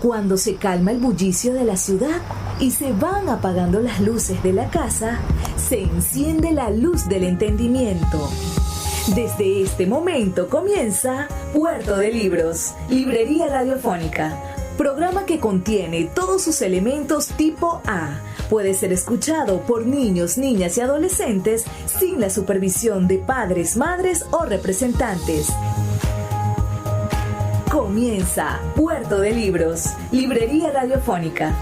Cuando se calma el bullicio de la ciudad y se van apagando las luces de la casa, se enciende la luz del entendimiento. Desde este momento comienza Puerto de Libros, Librería Radiofónica, programa que contiene todos sus elementos tipo A. Puede ser escuchado por niños, niñas y adolescentes sin la supervisión de padres, madres o representantes. Comienza Puerto de Libros, Librería Radiofónica.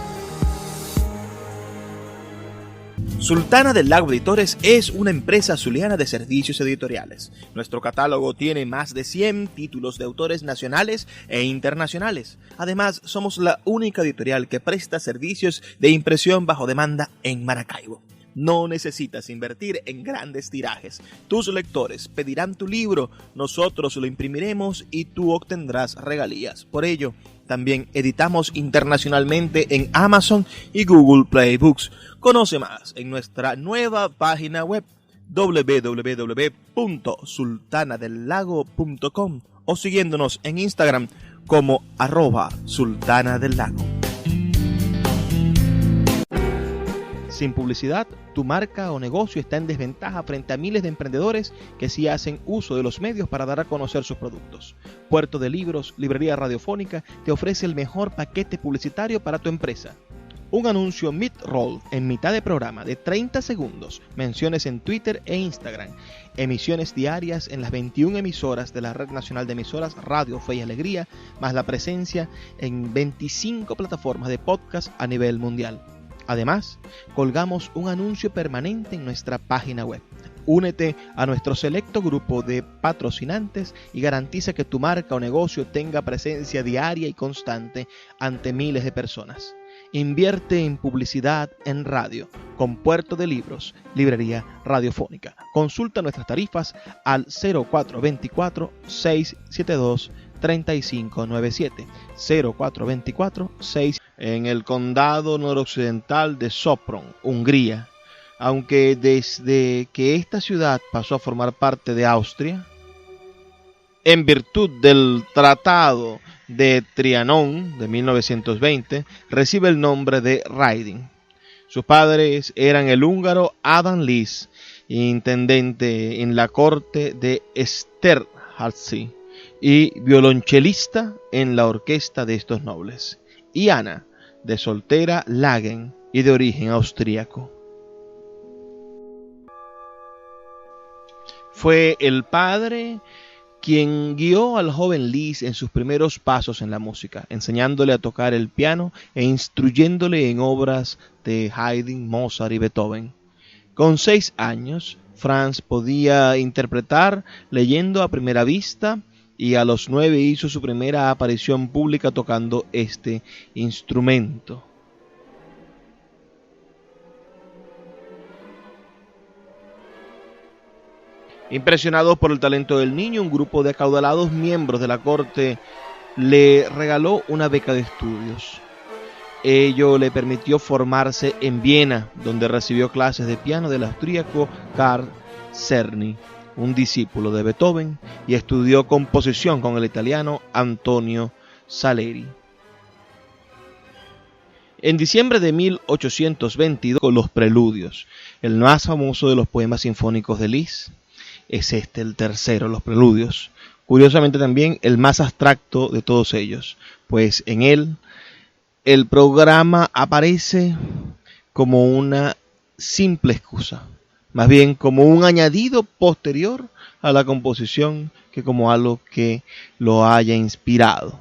Sultana del Lago Editores es una empresa zuliana de servicios editoriales. Nuestro catálogo tiene más de 100 títulos de autores nacionales e internacionales. Además, somos la única editorial que presta servicios de impresión bajo demanda en Maracaibo. No necesitas invertir en grandes tirajes. Tus lectores pedirán tu libro, nosotros lo imprimiremos y tú obtendrás regalías. Por ello, también editamos internacionalmente en Amazon y Google Play Books. Conoce más en nuestra nueva página web www.sultanadelago.com o siguiéndonos en Instagram como @sultanadelago. Sin publicidad, tu marca o negocio está en desventaja frente a miles de emprendedores que sí hacen uso de los medios para dar a conocer sus productos. Puerto de Libros, Librería Radiofónica, te ofrece el mejor paquete publicitario para tu empresa. Un anuncio mid-roll en mitad de programa de 30 segundos, menciones en Twitter e Instagram, emisiones diarias en las 21 emisoras de la Red Nacional de Emisoras Radio Fe y Alegría, más la presencia en 25 plataformas de podcast a nivel mundial. Además, colgamos un anuncio permanente en nuestra página web. Únete a nuestro selecto grupo de patrocinantes y garantiza que tu marca o negocio tenga presencia diaria y constante ante miles de personas. Invierte en publicidad en radio con Puerto de Libros, Librería Radiofónica. Consulta nuestras tarifas al 0424-672-3597. 0424-6 en el condado noroccidental de Sopron, Hungría. Aunque desde que esta ciudad pasó a formar parte de Austria, en virtud del Tratado de Trianón de 1920, recibe el nombre de Riding. Sus padres eran el húngaro Adam Lis, intendente en la corte de Esterházy y violonchelista en la orquesta de estos nobles, y Ana, de soltera Lagen y de origen austríaco. Fue el padre quien guió al joven Lis en sus primeros pasos en la música, enseñándole a tocar el piano e instruyéndole en obras de Haydn, Mozart y Beethoven. Con 6 años, Franz podía interpretar leyendo a primera vista y a los 9 hizo su primera aparición pública tocando este instrumento. Impresionados por el talento del niño, un grupo de acaudalados miembros de la corte le regaló una beca de estudios. Ello le permitió formarse en Viena, donde recibió clases de piano del austríaco Carl Czerny, un discípulo de Beethoven, y estudió composición con el italiano Antonio Salieri. En diciembre de 1822, con los Preludios, el más famoso de los poemas sinfónicos de Lis, es el tercero, los Preludios. Curiosamente también el más abstracto de todos ellos, pues en él el programa aparece como una simple excusa, más bien como un añadido posterior a la composición que como algo que lo haya inspirado.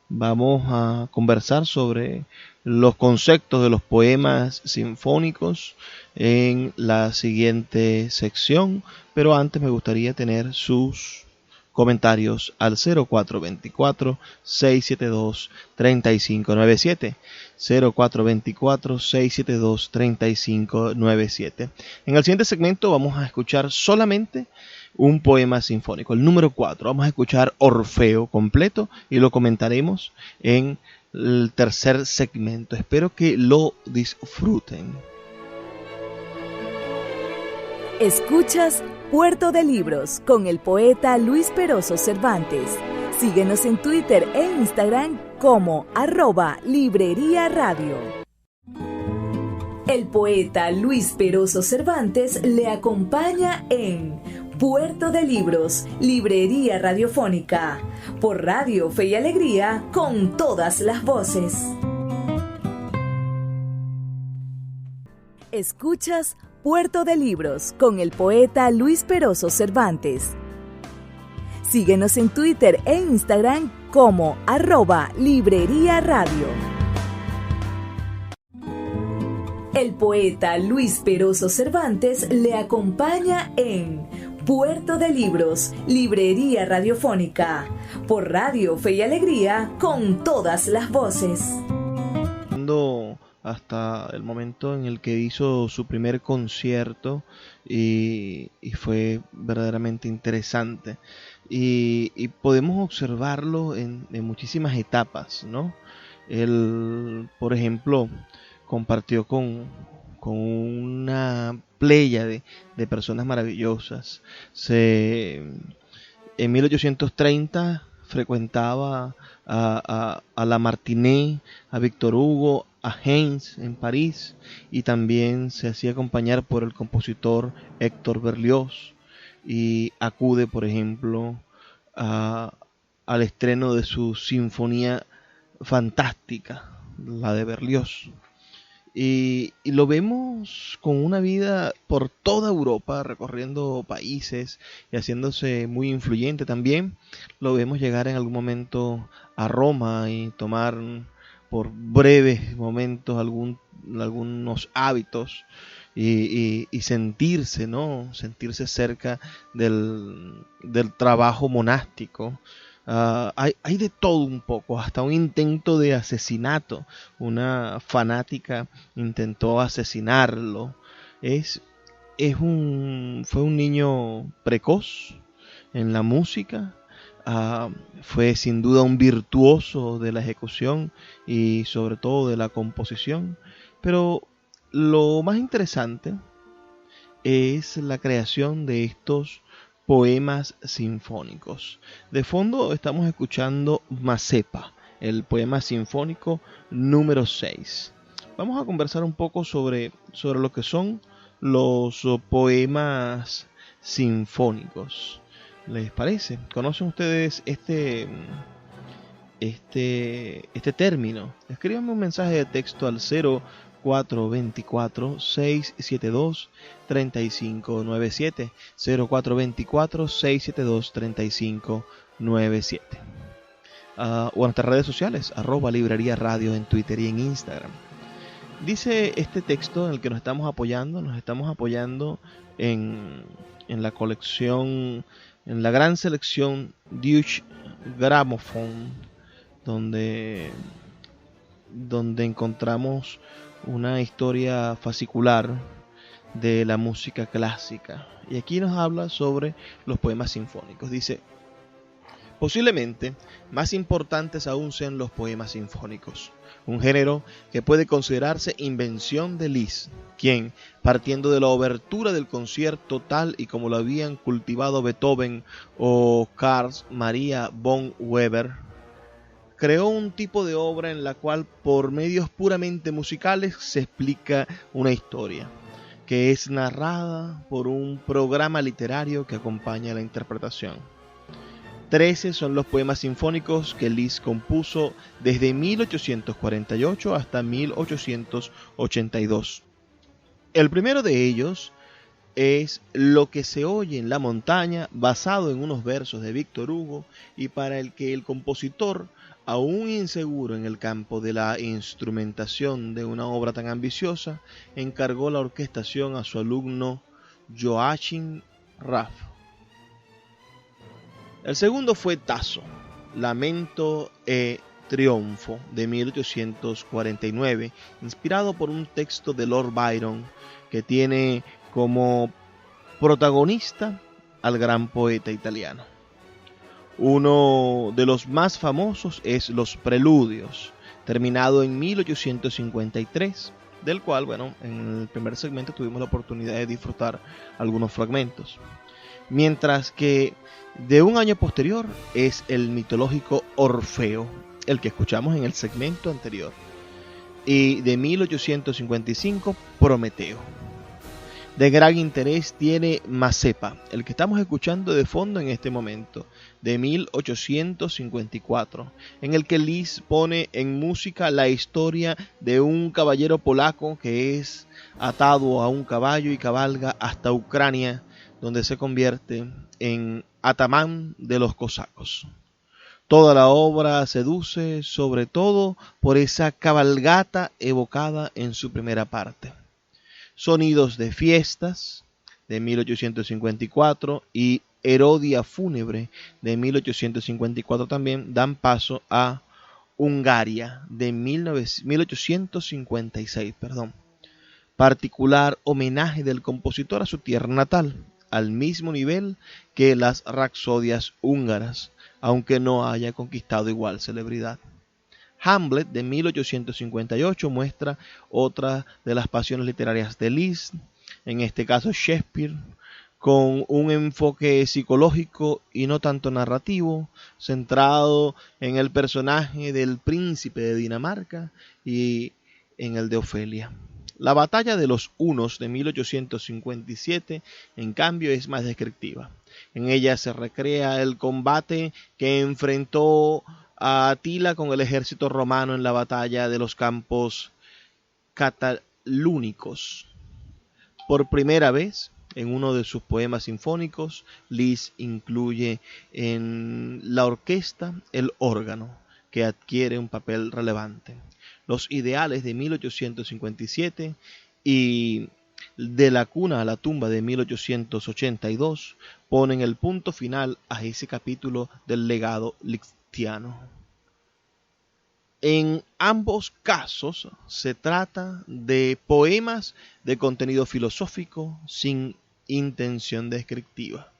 Vamos a conversar sobre los conceptos de los poemas sinfónicos en la siguiente sección, pero antes me gustaría tener sus comentarios al 0424-672-3597. 0424-672-3597. En el siguiente segmento vamos a escuchar solamente un poema sinfónico, el número 4. Vamos a escuchar Orfeo completo y lo comentaremos en el tercer segmento. Espero que lo disfruten. Escuchas Puerto de Libros con el poeta Luis Peroso Cervantes. Síguenos en Twitter e Instagram como @Librería Radio. El poeta Luis Peroso Cervantes le acompaña en Puerto de Libros, Librería Radiofónica, por Radio Fe y Alegría, con todas las voces. Escuchas Puerto de Libros con el poeta Luis Peroso Cervantes. Síguenos en Twitter e Instagram como @Librería Radio. El poeta Luis Peroso Cervantes le acompaña en Puerto de Libros, Librería Radiofónica, por Radio Fe y Alegría, con todas las voces. Hasta el momento en el que hizo su primer concierto y fue verdaderamente interesante. Y podemos observarlo en muchísimas etapas, ¿no? Él, por ejemplo, compartió con una playa de personas maravillosas. En 1830 frecuentaba a Lamartine, a Victor Hugo, a Heinz en París, y también se hacía acompañar por el compositor Héctor Berlioz, y acude, por ejemplo, al estreno de su sinfonía fantástica, la de Berlioz. Y lo vemos con una vida por toda Europa, recorriendo países y haciéndose muy influyente también. Lo vemos llegar en algún momento a Roma y tomar por breves momentos algunos hábitos y sentirse, ¿no? Sentirse cerca del trabajo monástico. Hay de todo un poco, hasta un intento de asesinato. Una fanática intentó asesinarlo. Fue un niño precoz en la música. Fue sin duda un virtuoso de la ejecución y sobre todo de la composición. Pero lo más interesante es la creación de estos poemas sinfónicos. De fondo estamos escuchando Mazepa, el poema sinfónico número 6. Vamos a conversar un poco sobre lo que son los poemas sinfónicos. ¿Les parece? ¿Conocen ustedes este término? Escríbanme un mensaje de texto al 0424-672-3597, 0424-672-3597, o en nuestras redes sociales, @Librería Radio en Twitter y en Instagram. Dice este texto en el que nos estamos apoyando en la colección, en la gran selección Deutsche Grammophon, donde encontramos una historia fascicular de la música clásica. Y aquí nos habla sobre los poemas sinfónicos. Dice: posiblemente más importantes aún sean los poemas sinfónicos, un género que puede considerarse invención de Liszt, quien, partiendo de la obertura del concierto tal y como lo habían cultivado Beethoven o Carl Maria von Weber, creó un tipo de obra en la cual por medios puramente musicales se explica una historia, que es narrada por un programa literario que acompaña la interpretación. 13 son los poemas sinfónicos que Liszt compuso desde 1848 hasta 1882. El primero de ellos es Lo que se oye en la montaña, basado en unos versos de Víctor Hugo, y para el que el compositor, aún inseguro en el campo de la instrumentación de una obra tan ambiciosa, encargó la orquestación a su alumno Joachim Raff. El segundo fue Tasso, Lamento e Triunfo, de 1849, inspirado por un texto de Lord Byron que tiene como protagonista al gran poeta italiano. Uno de los más famosos es Los Preludios, terminado en 1853, del cual, en el primer segmento tuvimos la oportunidad de disfrutar algunos fragmentos. mientras que de un año posterior es el mitológico Orfeo, el que escuchamos en el segmento anterior, y de 1855 Prometeo. De gran interés tiene Mazepa, el que estamos escuchando de fondo en este momento, de 1854, en el que Liszt pone en música la historia de un caballero polaco que es atado a un caballo y cabalga hasta Ucrania, donde se convierte en atamán de los cosacos. Toda la obra seduce sobre todo por esa cabalgata evocada en su primera parte. Sonidos de fiestas, de 1854, y Herodia fúnebre, de 1854 también, dan paso a Hungaria, de 1856. Particular homenaje del compositor a su tierra natal, al mismo nivel que las rapsodias húngaras, aunque no haya conquistado igual celebridad. Hamlet, de 1858, muestra otra de las pasiones literarias de Liszt, en este caso Shakespeare, con un enfoque psicológico y no tanto narrativo, centrado en el personaje del príncipe de Dinamarca y en el de Ofelia. La batalla de los Hunos de 1857, en cambio, es más descriptiva. En ella se recrea el combate que enfrentó a Atila con el ejército romano en la batalla de los campos catalúnicos. Por primera vez, en uno de sus poemas sinfónicos, Liszt incluye en la orquesta el órgano, que adquiere un papel relevante. Los ideales de 1857 y De la cuna a la tumba de 1882 ponen el punto final a ese capítulo del legado lisztiano. En ambos casos se trata de poemas de contenido filosófico sin intención descriptiva.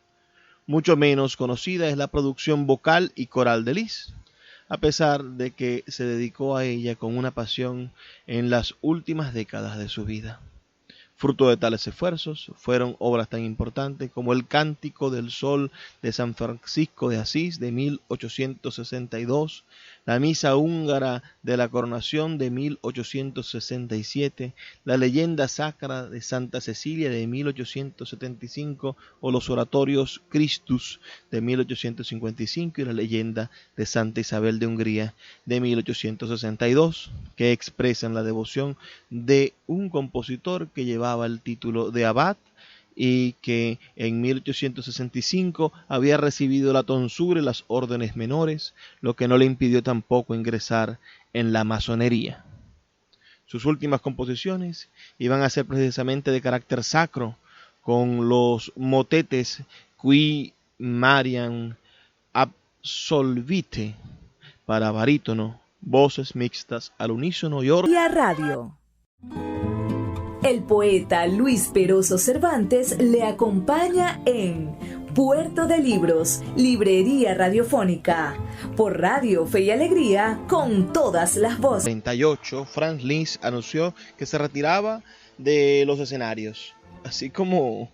Mucho menos conocida es la producción vocal y coral de Liszt, a pesar de que se dedicó a ella con una pasión en las últimas décadas de su vida. Fruto de tales esfuerzos fueron obras tan importantes como el Cántico del Sol de San Francisco de Asís de 1862, la Misa húngara de la Coronación de 1867, la Leyenda Sacra de Santa Cecilia de 1875 o los Oratorios Christus de 1855 y la Leyenda de Santa Isabel de Hungría de 1862, que expresan la devoción de un compositor que llevaba el título de abad y que en 1865 había recibido la tonsura y las órdenes menores, lo que no le impidió tampoco ingresar en la masonería. Sus últimas composiciones iban a ser precisamente de carácter sacro, con los motetes Qui Mariam Absolvite para barítono, voces mixtas al unísono y órgano. Y a radio. El poeta Luis Peroso Cervantes le acompaña en Puerto de Libros, Librería Radiofónica, por Radio Fe y Alegría, con todas las voces. 38, Franz Liszt anunció que se retiraba de los escenarios, así como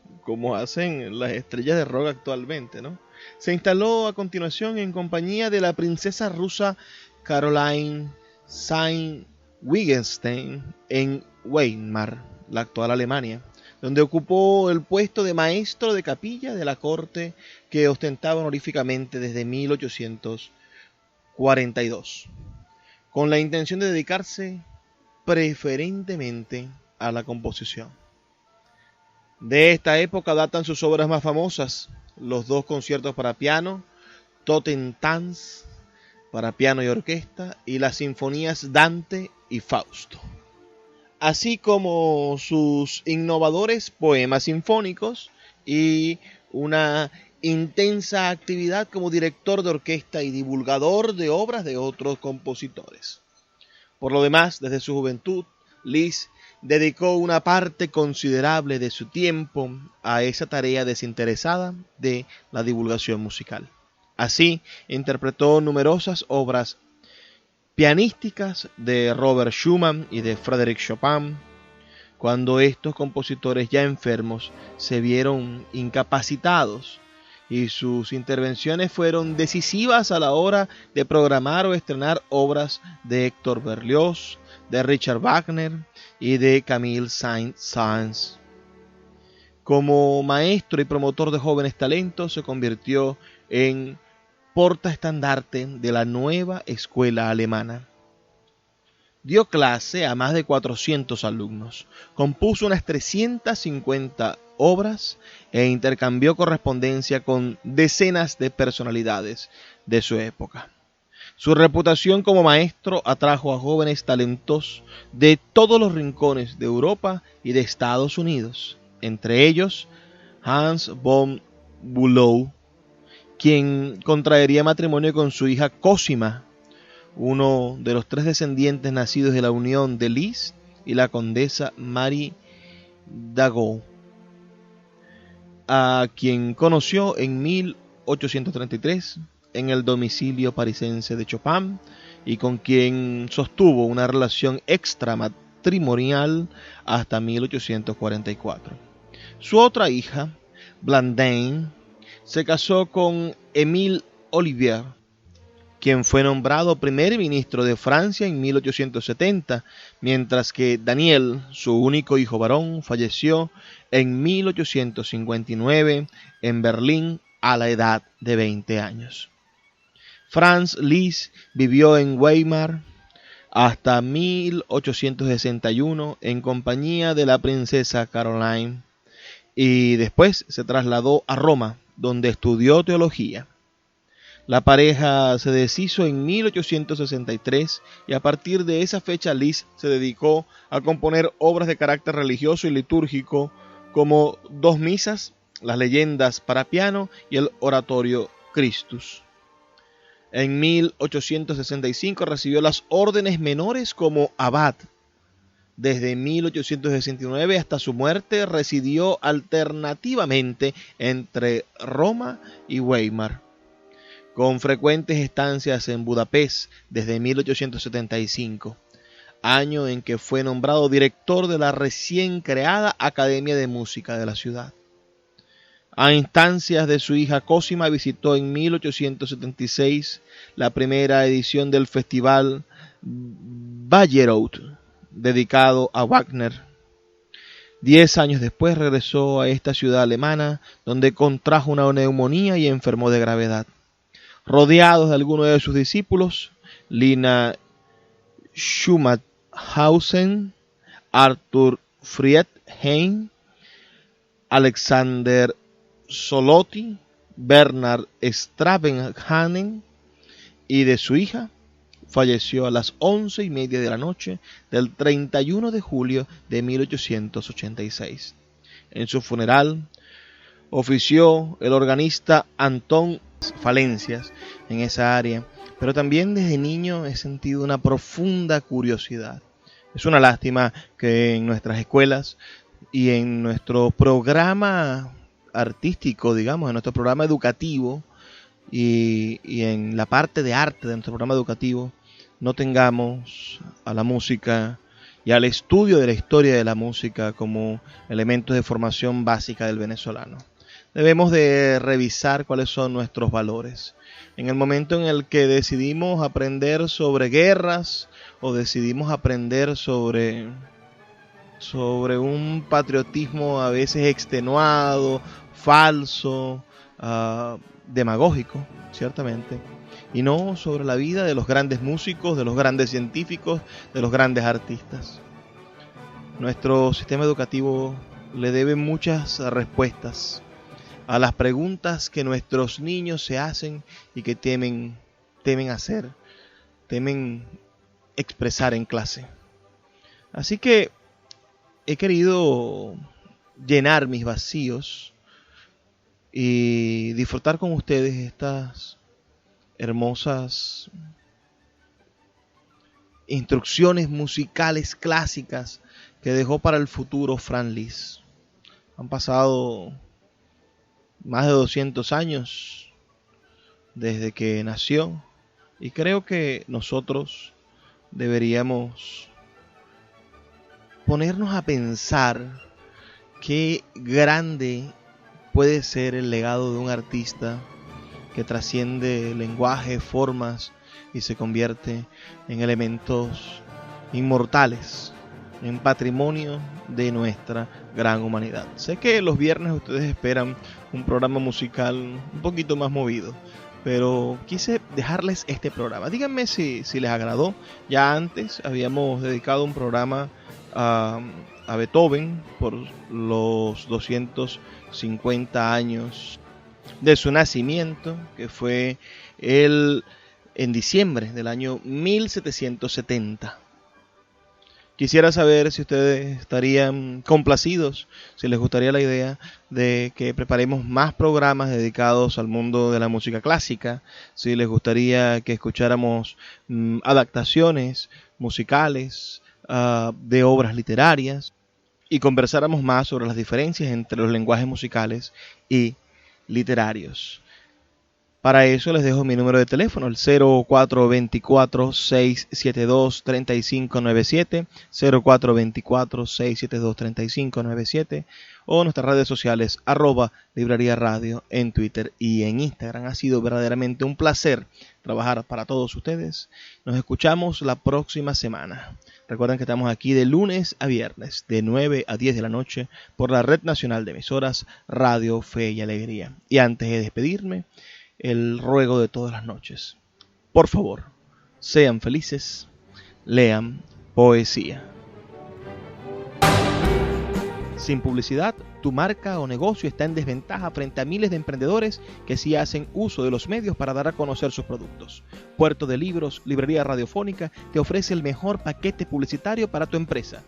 hacen las estrellas de rock actualmente, ¿no? Se instaló a continuación en compañía de la princesa rusa Caroline Sayn-Wittgenstein en Weimar, la actual Alemania, donde ocupó el puesto de maestro de capilla de la corte que ostentaba honoríficamente desde 1842, con la intención de dedicarse preferentemente a la composición. De esta época datan sus obras más famosas, los dos conciertos para piano, Totentanz, para piano y orquesta, y las sinfonías Dante y Fausto, así como sus innovadores poemas sinfónicos y una intensa actividad como director de orquesta y divulgador de obras de otros compositores. Por lo demás, desde su juventud, Liszt dedicó una parte considerable de su tiempo a esa tarea desinteresada de la divulgación musical. Así, interpretó numerosas obras pianísticas de Robert Schumann y de Frédéric Chopin, cuando estos compositores ya enfermos se vieron incapacitados y sus intervenciones fueron decisivas a la hora de programar o estrenar obras de Héctor Berlioz, de Richard Wagner y de Camille Saint-Saëns. Como maestro y promotor de jóvenes talentos, se convirtió en portaestandarte de la nueva escuela alemana. Dio clase a más de 400 alumnos, compuso unas 350 obras e intercambió correspondencia con decenas de personalidades de su época. Su reputación como maestro atrajo a jóvenes talentos de todos los rincones de Europa y de Estados Unidos, entre ellos Hans von Bülow, quien contraería matrimonio con su hija Cosima, uno de los 3 descendientes nacidos de la unión de Liszt y la condesa Marie Dagout, a quien conoció en 1833 en el domicilio parisense de Chopin y con quien sostuvo una relación extramatrimonial hasta 1844. Su otra hija, Blandine, se casó con Émile Olivier, quien fue nombrado primer ministro de Francia en 1870, mientras que Daniel, su único hijo varón, falleció en 1859 en Berlín a la edad de 20 años. Franz Liszt vivió en Weimar hasta 1861 en compañía de la princesa Caroline y después se trasladó a Roma, donde estudió teología. La pareja se deshizo en 1863 y a partir de esa fecha Liszt se dedicó a componer obras de carácter religioso y litúrgico como 2 misas, las leyendas para piano y el oratorio Christus. En 1865 recibió las órdenes menores como abad. Desde 1869 hasta su muerte residió alternativamente entre Roma y Weimar, con frecuentes estancias en Budapest desde 1875, año en que fue nombrado director de la recién creada Academia de Música de la ciudad. A instancias de su hija Cosima visitó en 1876 la primera edición del Festival Bayreuth, dedicado a Wagner. 10 años después regresó a esta ciudad alemana, donde contrajo una neumonía y enfermó de gravedad. Rodeados de algunos de sus discípulos, Lina Schumathausen, Arthur Friedheim, Alexander Solotti, Bernard Stravenhagen, y de su hija, falleció a las 11:30 de la noche del 31 de julio de 1886. En su funeral ofició el organista Antón. Falencias en esa área, pero también desde niño he sentido una profunda curiosidad. Es una lástima que en nuestras escuelas y en nuestro programa artístico, digamos, en nuestro programa educativo y en la parte de arte de nuestro programa educativo, no tengamos a la música y al estudio de la historia de la música como elementos de formación básica del venezolano. Debemos de revisar cuáles son nuestros valores. En el momento en el que decidimos aprender sobre guerras o decidimos aprender sobre un patriotismo a veces extenuado, falso, demagógico, ciertamente, y no sobre la vida de los grandes músicos, de los grandes científicos, de los grandes artistas. Nuestro sistema educativo le debe muchas respuestas a las preguntas que nuestros niños se hacen y que temen hacer, temen expresar en clase. Así que he querido llenar mis vacíos y disfrutar con ustedes estas hermosas instrucciones musicales clásicas que dejó para el futuro Franz Liszt. Han pasado más de 200 años desde que nació y creo que nosotros deberíamos ponernos a pensar qué grande puede ser el legado de un artista que trasciende lenguaje, formas y se convierte en elementos inmortales, en patrimonio de nuestra gran humanidad. Sé que los viernes ustedes esperan un programa musical un poquito más movido, pero quise dejarles este programa. Díganme si les agradó. Ya antes habíamos dedicado un programa a Beethoven por los 250 años de su nacimiento, que fue en diciembre del año 1770. Quisiera saber si ustedes estarían complacidos, si les gustaría la idea de que preparemos más programas dedicados al mundo de la música clásica, si les gustaría que escucháramos adaptaciones musicales de obras literarias y conversáramos más sobre las diferencias entre los lenguajes musicales y literarios. Para eso les dejo mi número de teléfono, el 0424-672-3597, 0424-672-3597, o nuestras redes sociales, @Librería Radio en Twitter y en Instagram. Ha sido verdaderamente un placer trabajar para todos ustedes. Nos escuchamos la próxima semana. Recuerden que estamos aquí de lunes a viernes, de 9 a 10 de la noche, por la Red Nacional de Emisoras Radio Fe y Alegría. Y antes de despedirme, el ruego de todas las noches: por favor, sean felices, lean poesía. Sin publicidad, tu marca o negocio está en desventaja frente a miles de emprendedores que sí hacen uso de los medios para dar a conocer sus productos. Puerto de Libros, Librería Radiofónica, te ofrece el mejor paquete publicitario para tu empresa.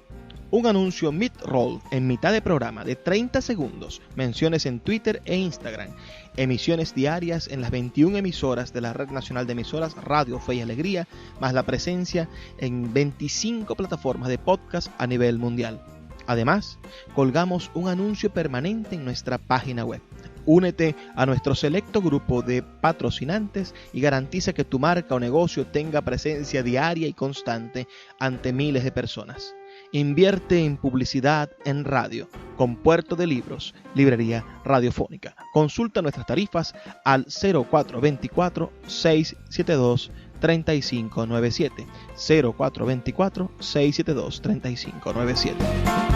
Un anuncio mid-roll en mitad de programa de 30 segundos, menciones en Twitter e Instagram, emisiones diarias en las 21 emisoras de la Red Nacional de Emisoras Radio Fe y Alegría, más la presencia en 25 plataformas de podcast a nivel mundial. Además, colgamos un anuncio permanente en nuestra página web. Únete a nuestro selecto grupo de patrocinantes y garantiza que tu marca o negocio tenga presencia diaria y constante ante miles de personas. Invierte en publicidad en radio con Puerto de Libros, Librería Radiofónica. Consulta nuestras tarifas al 0424-672-3597. 0424-672-3597.